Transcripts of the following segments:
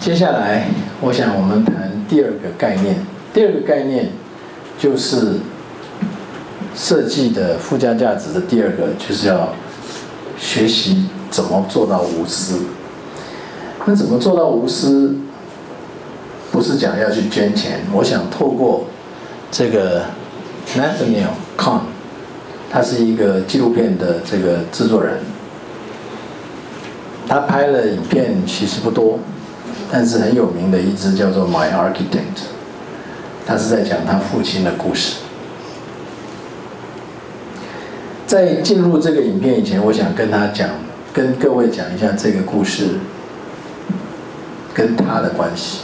接下来，我想我们谈第二个概念。第二个概念就是设计的附加价值的第二个，就是要学习怎么做到无私。那怎么做到无私？不是讲要去捐钱。我想透过这个 Nathaniel.Kahn， 他是一个纪录片的这个制作人，他拍了影片其实不多，但是很有名的一支叫做 My Architec， 他是在讲他父亲的故事。在进入这个影片以前，我想跟各位讲一下这个故事跟他的关系。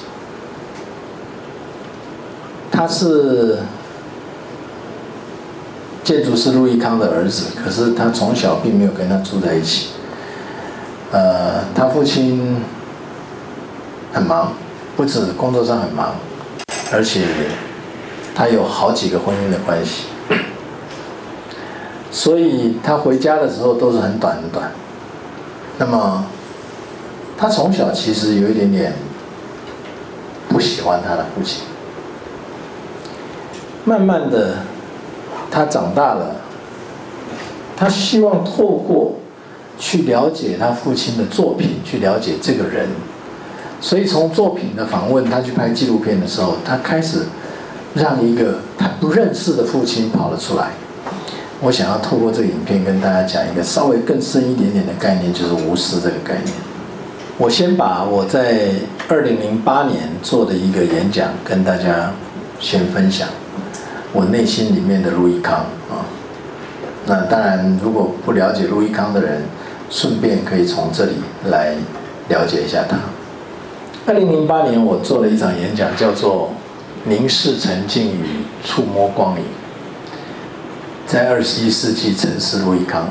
他是建筑师路易康的儿子，可是他从小并没有跟他住在一起。他父亲很忙，不止工作上很忙，而且他有好几个婚姻的关系，所以他回家的时候都是很短很短。那么他从小其实有一点点不喜欢他的父亲。慢慢的，他长大了，他希望透过去了解他父亲的作品，去了解这个人。所以从作品的访问，他去拍纪录片的时候，他开始让一个他不认识的父亲跑了出来。我想要透过这个影片跟大家讲一个稍微更深一点点的概念，就是无私这个概念。我先把我在2008年做的一个演讲跟大家先分享。我内心里面的路易康啊，那当然，如果不了解路易康的人，顺便可以从这里来了解一下他。2008年，我做了一场演讲，叫做“凝视沉静与触摸光影”，在21世纪城市路易康，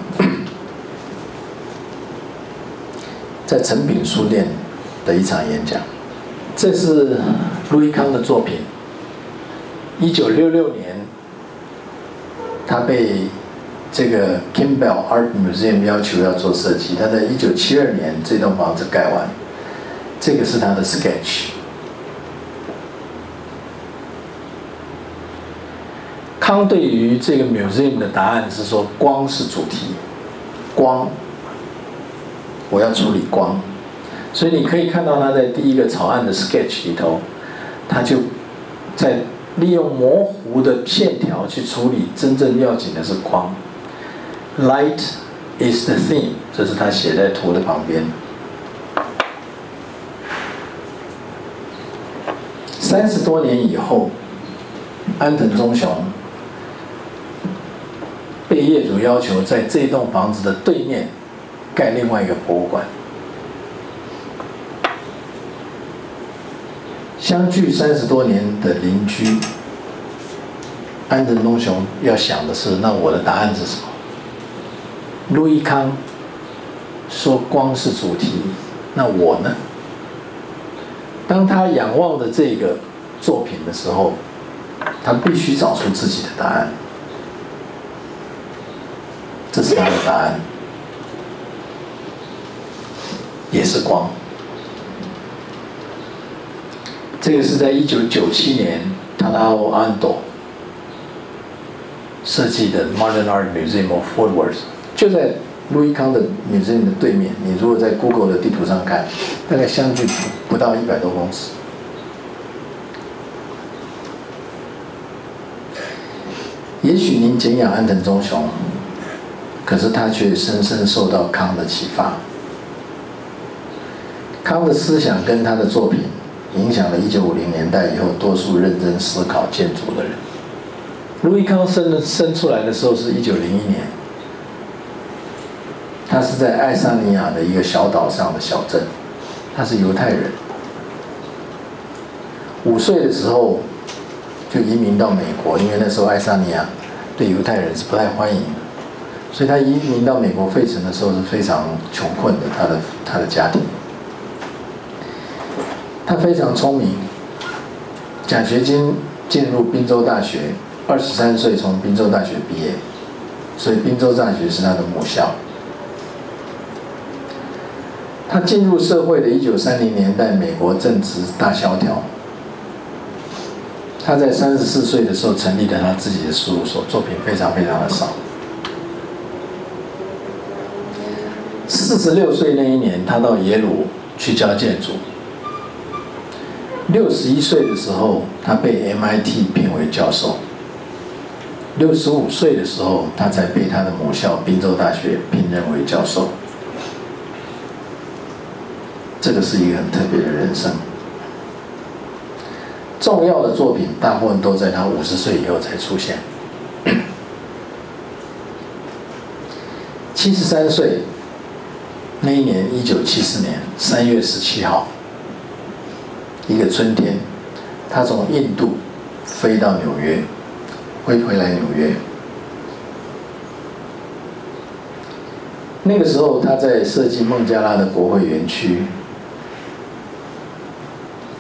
在诚品书店的一场演讲。这是路易康的作品。1966年，他被这个 Kimbell Art Museum 要求要做设计。他在1972年这栋房子盖完，这个是他的 sketch。康对于这个 museum 的答案是说，光是主题，光，我要处理光。所以你可以看到他在第一个草案的 sketch 里头，他就在利用模糊的线条去处理，真正要紧的是光。Light is the theme， 这是他写在图的旁边。30多年以后，安藤忠雄被业主要求在这栋房子的对面盖另外一个博物馆。相距30多年的邻居，安藤忠雄要想的是，那我的答案是什么？路易康说光是主题，那我呢？当他仰望的这个作品的时候，他必须找出自己的答案。这是他的答案，也是光。这个是在1997年Tadao Ando设计的 Modern Art Museum of Fort Worth， 就在路易康的 museum 的对面。你如果在 Google 的地图上看，大概相距不到100多公尺。也许您敬仰安藤忠雄，可是他却深深受到康的启发。康的思想跟他的作品影响了1950年代以后多数认真思考建筑的人。路易康生出来的时候是1901年，他是在爱沙尼亚的一个小岛上的小镇，他是犹太人。5岁的时候就移民到美国，因为那时候爱沙尼亚对犹太人是不太欢迎的，所以他移民到美国费城的时候是非常穷困的，他的家庭。他非常聪明，奖学金进入宾州大学，23岁从宾州大学毕业，所以宾州大学是他的母校。他进入社会的1930年代，美国正值大萧条。他在34岁的时候成立了他自己的事务所，作品非常非常的少。46岁那一年，他到耶鲁去教建筑。61岁的时候，他被 MIT 聘为教授。65岁的时候，他才被他的母校宾州大学聘任为教授。这个是一个很特别的人生。重要的作品大部分都在他50岁以后才出现。73岁那一年，1974年3月17号，一个春天，他从印度飞到纽约，回来纽约。那个时候，他在设计孟加拉的国会园区。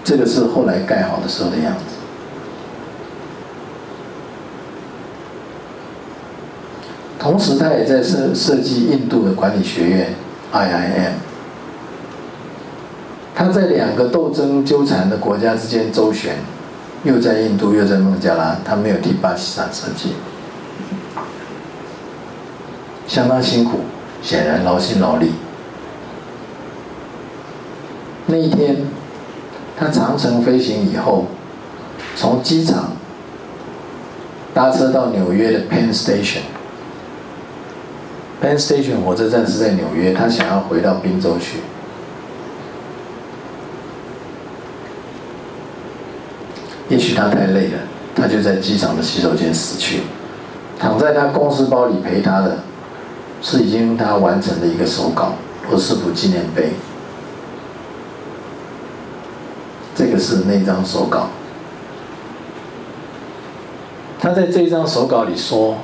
这个是后来盖好的时候的样子。同时，他也在设计印度的管理学院 IIM。他在2个斗争纠缠的国家之间周旋，又在印度，又在孟加拉，他没有替巴基斯坦设计，相当辛苦，显然劳心劳力。那一天，他长程飞行以后，从机场搭车到纽约的 Penn Station。Penn Station 火车站是在纽约，他想要回到宾州去。也许他太累了，他就在机场的洗手间死去。躺在他公事包里陪他的，是已经他完成的一个手稿——罗斯福纪念碑。这个是那张手稿。他在这张手稿里说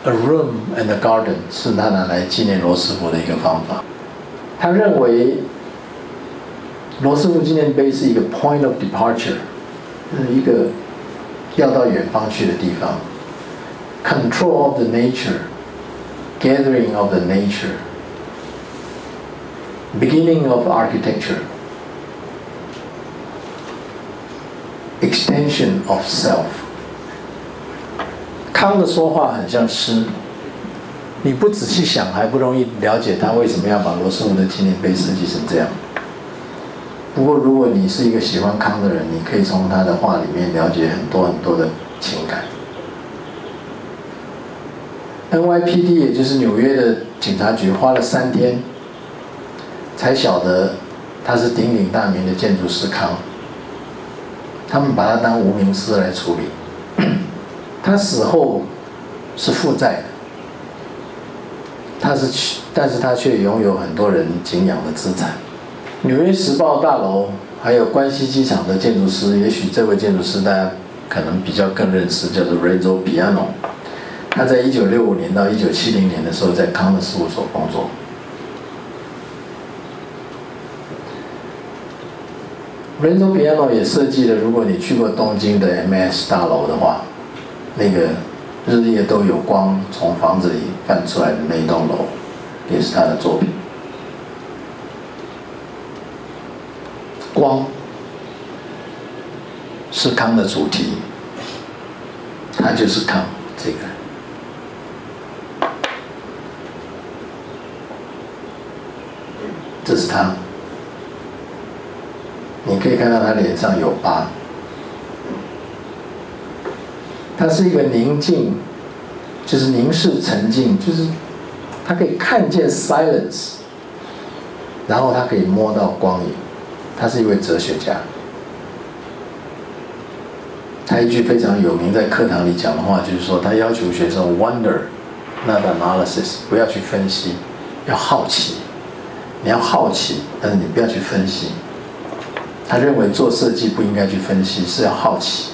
"A room and a garden" 是他拿来纪念罗斯福的一个方法。他认为罗斯福纪念碑是一个 point of departure， 是一个要到远方去的地方。Control of the nature, gathering of the nature, beginning of architecture.Extension of self。 康的说话很像诗，你不仔细想还不容易了解他为什么要把罗斯福的纪念碑设计成这样。不过，如果你是一个喜欢康的人，你可以从他的话里面了解很多很多的情感。NYPD 也就是纽约的警察局花了3天，才晓得他是鼎鼎大名的建筑师康。他们把他当无名尸来处理。他死后是负债的，但是他却拥有很多人敬仰的资产。纽约时报大楼还有关西机场的建筑师，也许这位建筑师大家可能比较更认识，叫做 Renzo Piano。他在1965年到1970年的时候，在康的事务所工作。Renzo Piano 也设计了，如果你去过东京的 MS 大楼的话，那个日夜都有光从房子里泛出来的那一栋楼，也是他的作品。光是康的主题，他就是康这个人。这是他。你可以看到他脸上有疤。他是一个宁静，就是凝视沉静，就是他可以看见 silence， 然后他可以摸到光影。他是一位哲学家。他一句非常有名，在课堂里讲的话，就是说他要求学生 wonder not analysis， 不要去分析，要好奇。你要好奇，但是你不要去分析。他认为做设计不应该去分析，是要好奇。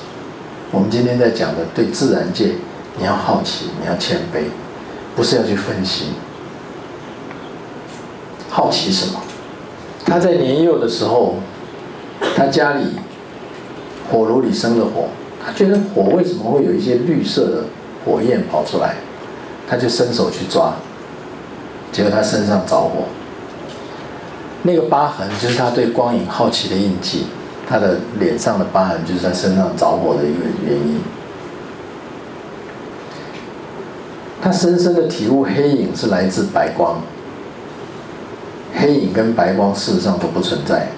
我们今天在讲的对自然界，你要好奇，你要谦卑，不是要去分析。好奇什么？他在年幼的时候，他家里火炉里生的火，他觉得火为什么会有一些绿色的火焰跑出来，他就伸手去抓，结果他身上着火。那个疤痕就是他对光影好奇的印记，他的脸上的疤痕就是他身上着火的一个原因。他深深的体悟黑影是来自白光，黑影跟白光事实上都不存在，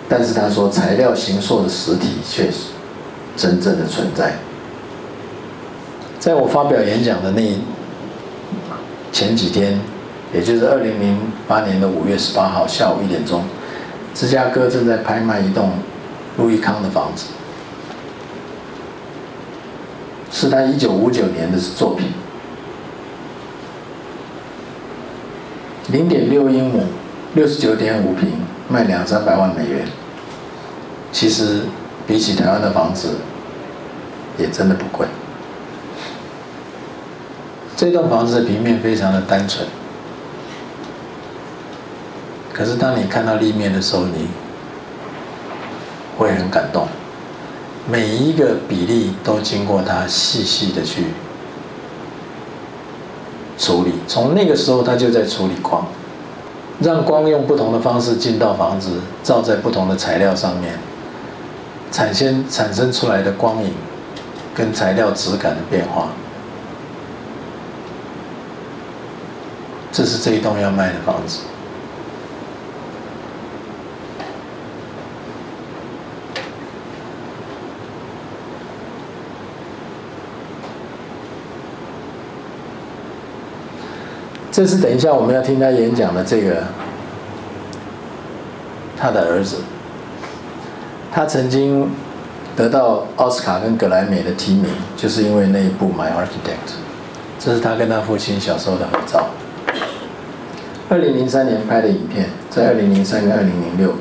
但是他说材料形塑的实体却是真正的存在。在我发表演讲的前几天，也就是2008年5月18号下午1点钟，芝加哥正在拍卖一栋路易康的房子，是他1959年的作品，0.6英亩，69.5平，卖200-300万美元。其实比起台湾的房子，也真的不贵。这栋房子的平面非常的单纯，可是当你看到立面的时候，你会很感动。每一个比例都经过他细细的去处理，从那个时候他就在处理光，让光用不同的方式进到房子，照在不同的材料上面，产生出来的光影跟材料质感的变化。这是这一栋要卖的房子。这是等一下我们要听他演讲的这个他的儿子，他曾经得到奥斯卡跟格莱美的提名，就是因为那一部《My Architect》，这是他跟他父亲小时候的合照。2003年拍的影片，在2003跟2006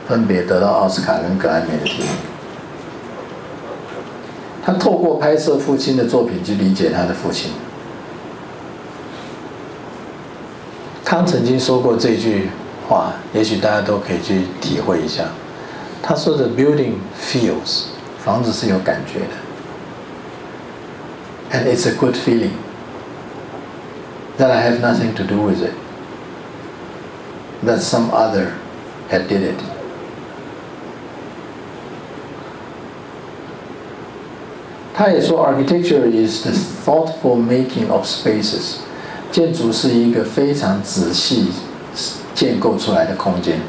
分别得到奥斯卡跟格莱美的提名。他透过拍摄父亲的作品去理解他的父亲。康曾经说过这句话，也许大家都可以去体会一下。他说的 "Building feels"， 房子是有感觉的 ，and it's a good feeling that I have nothing to do with it, that some other had did it。他也说 ，Architecture is the thoughtful making of spaces。建筑是一个非常仔细建构出来的空间。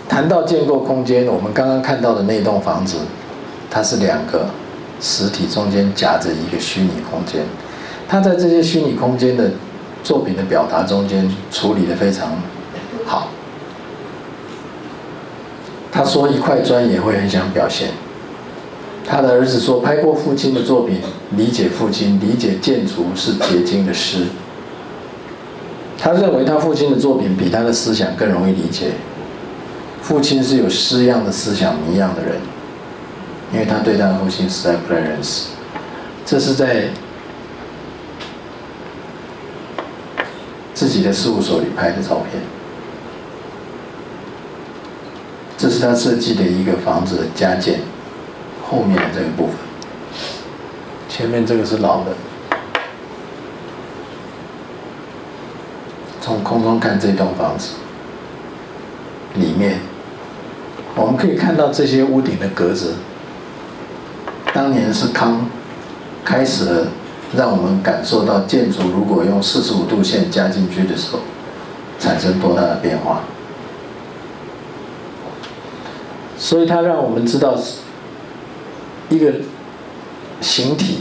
谈到建构空间，我们刚刚看到的那栋房子，它是两个实体中间夹着一个虚拟空间。它在这些虚拟空间的作品的表达中间处理得非常好。他说一块砖也会很想表现。他的儿子说，拍过父亲的作品，理解父亲，理解建筑是结晶的诗。他认为他父亲的作品比他的思想更容易理解。父亲是有诗样的思想谜样的人，因为他对他的父亲实在不太认识。这是在自己的事务所里拍的照片。这是他设计的一个房子的加建。后面的这个部分，前面这个是老的。从空中看这栋房子，里面我们可以看到这些屋顶的格子。当年是康开始了让我们感受到建筑如果用45度线加进去的时候，产生多大的变化。所以它让我们知道。一个形体，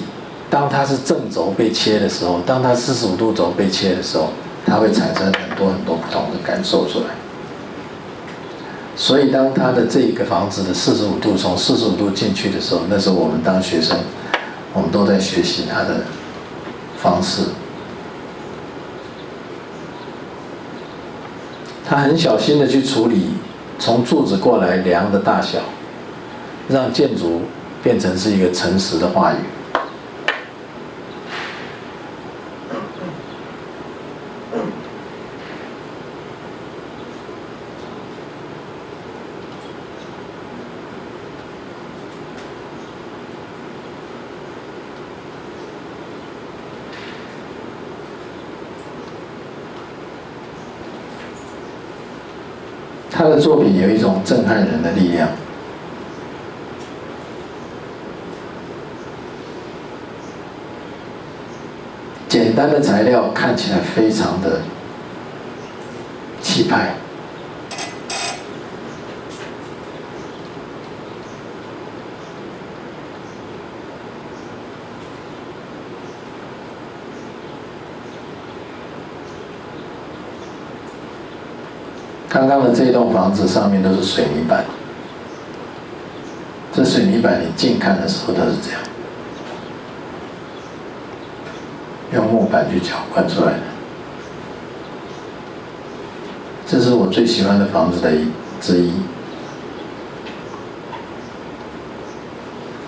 当它是正轴被切的时候，当它45度轴被切的时候，它会产生很多不同的感受出来。所以，当它的这个房子的45度从45度进去的时候，那时候我们当学生，我们都在学习它的方式。他很小心的去处理从柱子过来梁的大小，让建筑变成是一个诚实的话语。他的作品有一种震撼人的力量。简单的材料看起来非常的气派。刚刚的这栋房子上面都是水泥板，这水泥板你近看的时候都是这样，用木板去搅拌出来的。这是我最喜欢的房子之一，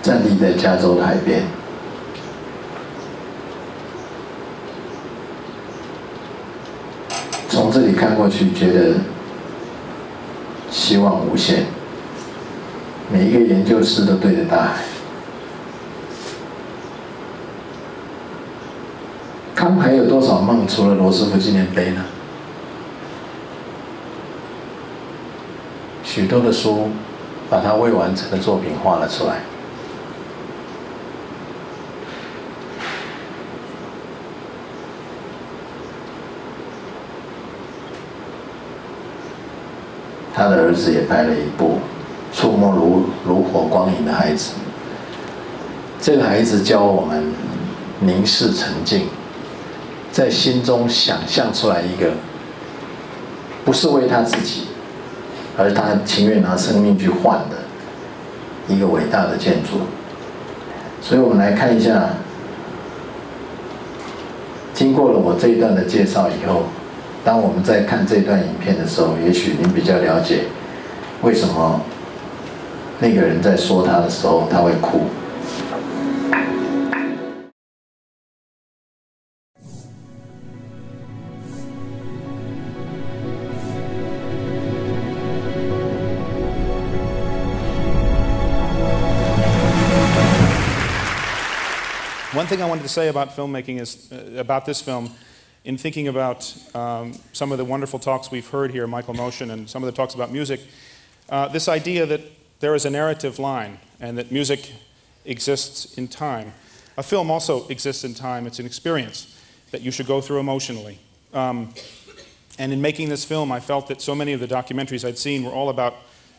站立在加州的海边。从这里看过去，觉得希望无限。每一个研究室都对着大海。康还有多少梦？除了罗斯福纪念碑呢？许多的书把他未完成的作品画了出来。他的儿子也拍了一部《触摸炉火光影的孩子》。这个孩子教我们凝视沉静，在心中想象出来一个不是为他自己，而他情愿拿生命去换的一个伟大的建筑。所以我们来看一下，经过了我这一段的介绍以后，当我们在看这段影片的时候，也许您比较了解为什么那个人在说他的时候他会哭。One thing I wanted to say about filmmaking is about this film, in thinking about some of the wonderful talks we've heard here, Michael Motion, and some of the talks about music, this idea that there is a narrative line and that music exists in time. A film also exists in time. It's an experience that you should go through emotionally. And in making this film, I felt that so many of the documentaries I'd seen were all about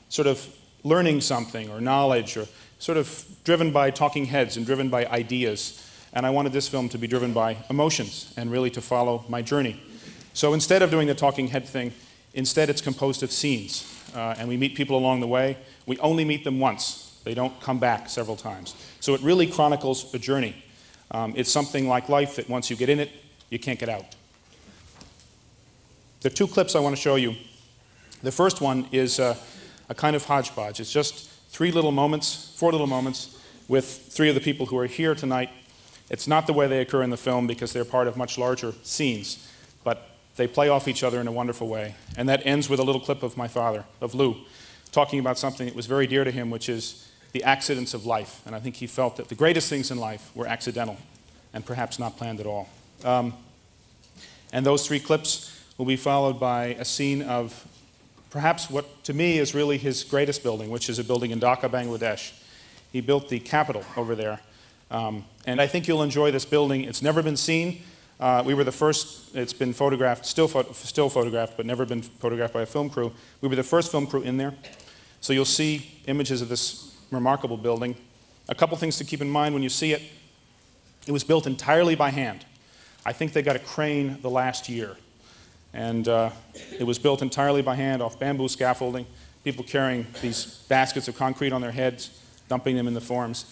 sort of learning something or knowledge, or sort of driven by talking heads and driven by ideas. And I wanted this film to be driven by emotions and really to follow my journey. So instead of doing the talking head thing, instead it's composed of scenes. And we meet people along the way. We only meet them once. They don't come back several times. So it really chronicles a journey. It's something like life that once you get in it, you can't get out. There are two clips I want to show you. The first one is a kind of hodgepodge. It's just four little moments with three of the people who are here tonight. It's not the way they occur in the film because they're part of much larger scenes, but they play off each other in a wonderful way. And that ends with a little clip of my father, of Lou, talking about something that was very dear to him, which is the accidents of life. And I think he felt that the greatest things in life were accidental and perhaps not planned at all. And those three clips will be followed by a scene of perhaps what to me is really his greatest building, which is a building in Dhaka, Bangladesh. He built the capital over there. And I think you'll enjoy this building. It's never been seen. We were the first, it's been photographed, still photographed, but never been photographed by a film crew. We were the first film crew in there. So you'll see images of this remarkable building. A couple things to keep in mind when you see it. It was built entirely by hand. I think they got a crane the last year. And it was built entirely by hand off bamboo scaffolding, people carrying these baskets of concrete on their heads, dumping them in the forms.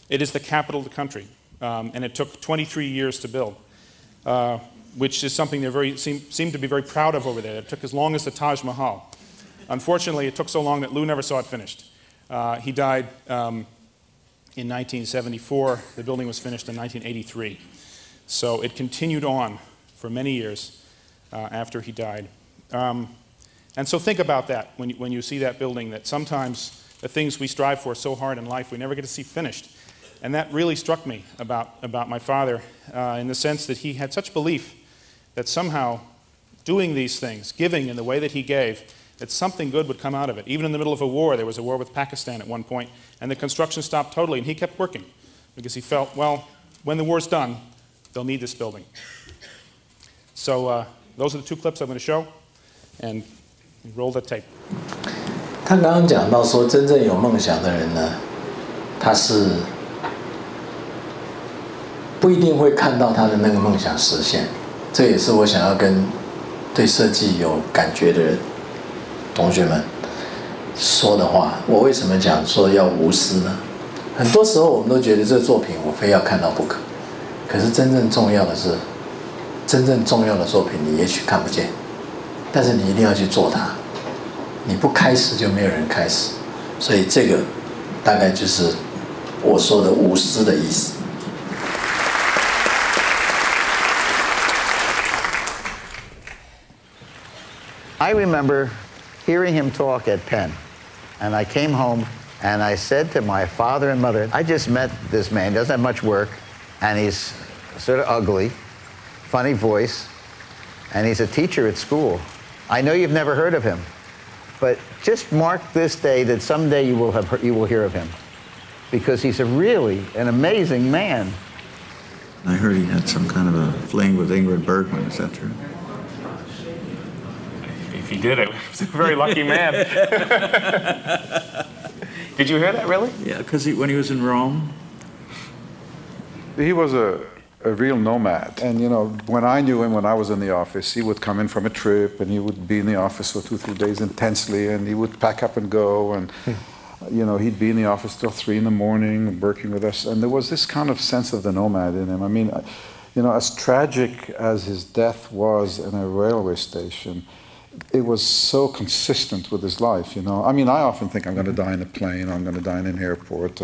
It is the capital of the country, and it took 23 years to build, which is something they seem to be very proud of over there. It took as long as the Taj Mahal. Unfortunately, it took so long that Lou never saw it finished. He died in 1974. The building was finished in 1983. So it continued on for many years after he died. And so think about that when you see that building, that sometimes the things we strive for so hard in life we never get to see finished. And that really struck me about my father in the sense that he had such belief that somehow doing these things, giving in the way that he gave, that something good would come out of it. Even in the middle of a war, there was a war with Pakistan at one point, and the construction stopped totally, and he kept working because he felt, well, when the war's done, they'll need this building. So those are the 2 clips I'm going to show, and roll that tape. 他刚刚讲到说，真正有梦想的人呢，他是不一定会看到他的那个梦想实现。这也是我想要跟对设计有感觉的人同学们说的话。我为什么讲说要无私呢？很多时候我们都觉得这个作品我非要看到不可，可是真正重要的是，真正重要的作品你也许看不见，但是你一定要去做它。你不开始就没有人开始，所以这个大概就是我说的无私的意思。I remember hearing him talk at Penn, and I came home and I said to my father and mother, I just met this man, doesn't have much work, and he's sort of ugly, funny voice, and he's a teacher at school. I know you've never heard of him, but just mark this day that someday you will hear of him, because he's really an amazing man. I heard he had some kind of a fling with Ingrid Bergman. Is that true? If he did it, he was a very lucky man. Did you hear that, really? Yeah, because when he was in Rome. He was a real nomad. And, you know, when I knew him, when I was in the office, he would come in from a trip and he would be in the office for 2-3 days intensely, and he would pack up and go, and, you know, he'd be in the office till 3 in the morning working with us. And there was this kind of sense of the nomad in him. I mean, you know, as tragic as his death was in a railway station, it was so consistent with his life, you know. I mean, I often think I'm going to die in a plane, I'm going to die in an airport,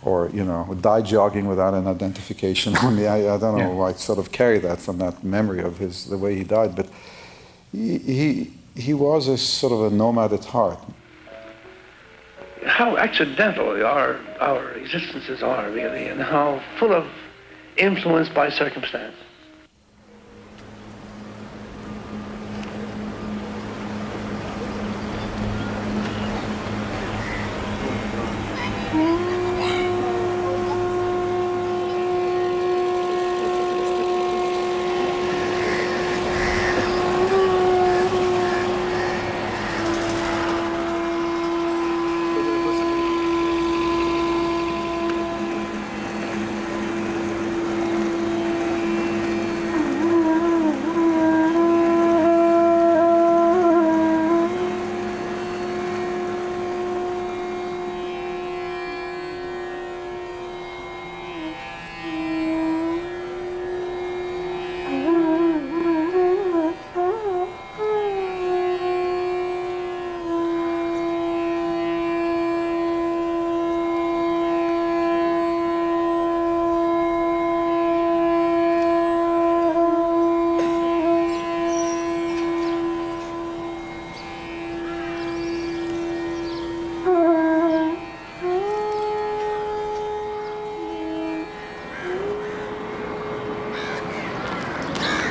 or, you know, die jogging without an identification on me. I don't know, I sort of carry that from that memory of the way he died. But he was a sort of a nomad at heart. How accidental our existences are, really, and how full of influence by circumstance.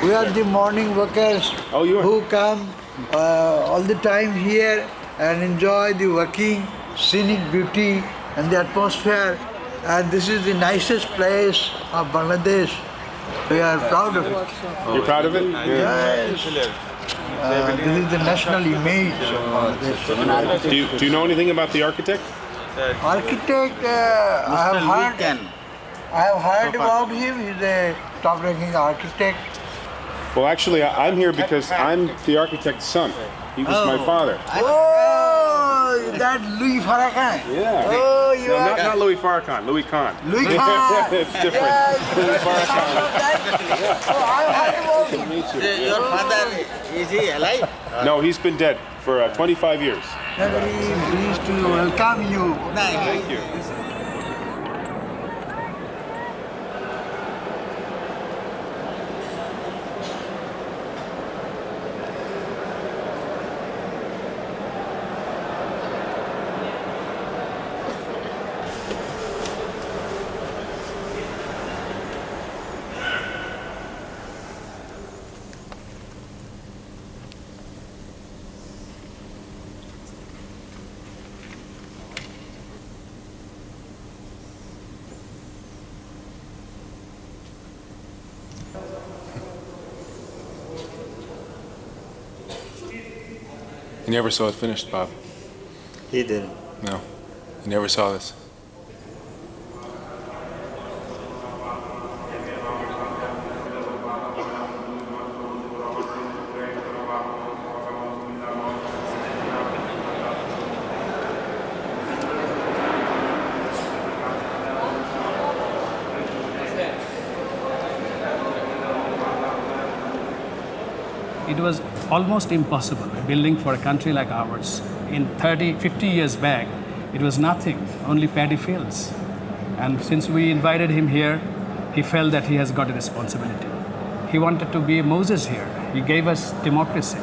We are the morning workers who come all the time here and enjoy the working, scenic beauty and the atmosphere. And this is the nicest place of Bangladesh. We are proud of it. You're proud of it? Yes. This is the national image of Bangladesh. Do you know anything about the architect? Architect, I have heard about him. He's a top-ranking architect. Well, actually, I'm here because I'm the architect's son. He was my father. Oh, that Louis Farrakhan. Yeah. Oh, you no, are not Louis Farrakhan, Louis Kahn. Louis Kahn. It's different. Yeah, Louis Farrakhan. Oh, I heard about him. Meet you. Your father, is he alive? No, he's been dead for 25 years. Very pleased to welcome you. Thank you. You never saw it finished, Bob. He didn't. No, you never saw this. It was almost impossible, a building for a country like ours. In 30, 50 years back, it was nothing, only paddy fields. And since we invited him here, he felt that he has got a responsibility. He wanted to be Moses here. He gave us democracy.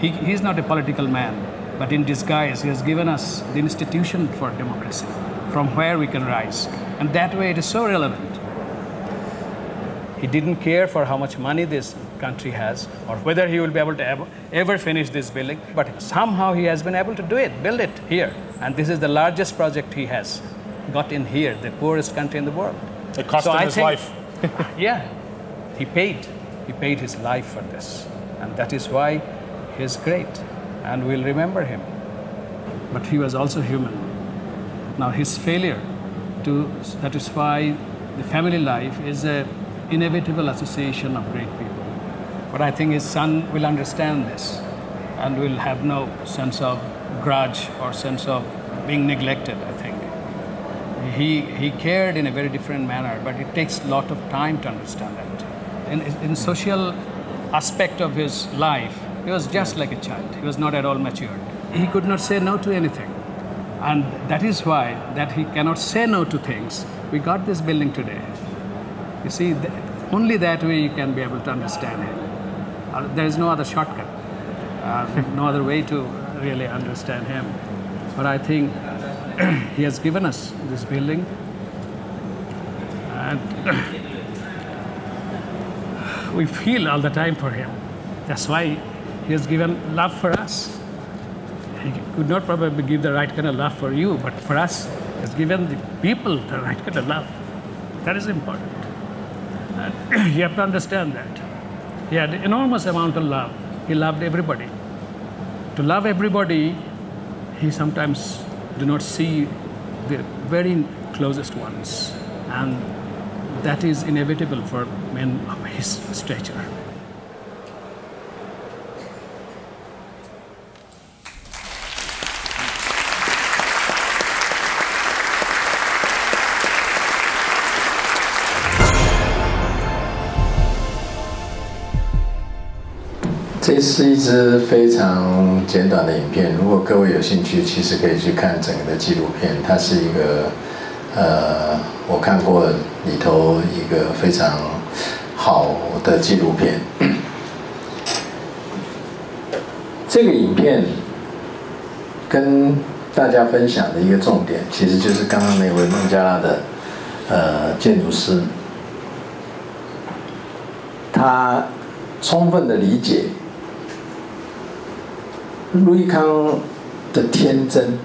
He's not a political man, but in disguise, he has given us the institution for democracy, from where we can rise. And that way, it is so relevant. He didn't care for how much money this country has or whether he will be able to ever finish this building, but somehow he has been able to do it, build it here. And this is the largest project he has got in here, the poorest country in the world. It cost him his life. Yeah, he paid his life for this. And that is why he's great, and we'll remember him. But he was also human. Now his failure to satisfy the family life is an inevitable association of great people. But I think his son will understand this and will have no sense of grudge or sense of being neglected, I think. He cared in a very different manner, but it takes a lot of time to understand that. In social aspect of his life, he was just like a child. He was not at all matured. He could not say no to anything. And that is why that he cannot say no to things. We got this building today. You see, only that way you can be able to understand him. There is no other shortcut, no other way to really understand him. But I think he has given us this building, and we feel all the time for him. That's why he has given love for us. He could not probably give the right kind of love for you, but for us, he has given the people the right kind of love. That is important. And you have to understand that. He had an enormous amount of love. He loved everybody. To love everybody, he sometimes do not see the very closest ones. And that is inevitable for men of his stature.这是一支非常简短的影片，如果各位有兴趣，其实可以去看整个的纪录片。它是一个我看过里头一个非常好的纪录片。这个影片跟大家分享的一个重点，其实就是刚刚那位孟加拉的建筑师，他充分的理解路易康的天真，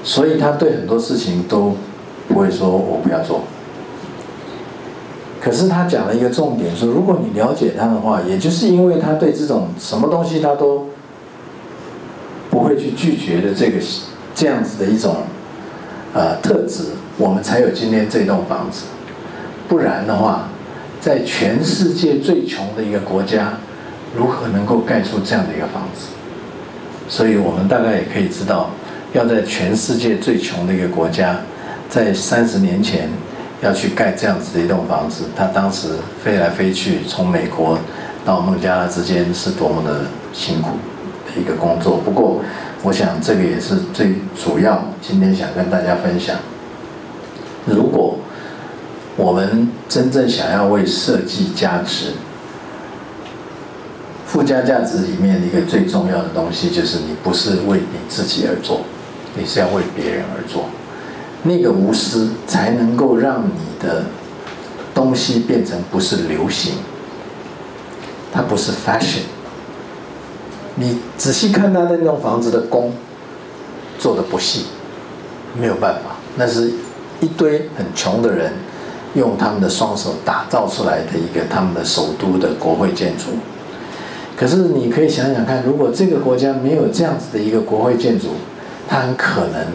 所以他对很多事情都不会说我不要做。可是他讲了一个重点，说如果你了解他的话，也就是因为他对这种什么东西他都不会去拒绝的这样子的一种特质，我们才有今天这栋房子。不然的话，在全世界最穷的一个国家，如何能够盖出这样的一个房子？所以我们大概也可以知道，要在全世界最穷的一个国家，在30年前要去盖这样子的一栋房子，他当时飞来飞去，从美国到孟加拉之间是多么的辛苦的一个工作。不过，我想这个也是最主要今天想跟大家分享。如果我们真正想要为设计加值，附加价值里面一个最重要的东西，就是你不是为你自己而做，你是要为别人而做。那个无私，才能够让你的东西变成不是流行，它不是 fashion。你仔细看他的那栋房子的工做的不细，没有办法，那是一堆很穷的人用他们的双手打造出来的一个他们的首都的国会建筑。可是你可以想想看，如果这个国家没有这样子的一个国会建筑，它很可能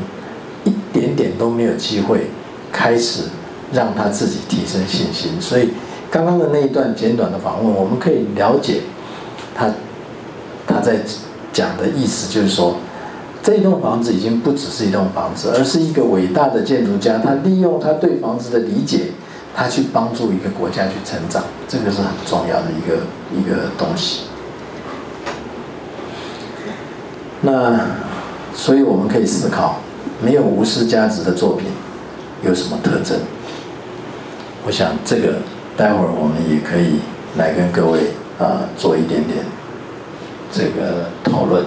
一点点都没有机会开始让他自己提升信心。所以刚刚的那一段简短的访问，我们可以了解他在讲的意思，就是说这一栋房子已经不只是一栋房子，而是一个伟大的建筑家，他利用他对房子的理解，他去帮助一个国家去成长，这个是很重要的一个东西。那所以我们可以思考，没有无私价值的作品有什么特征？我想这个待会儿我们也可以来跟各位做一点点这个讨论。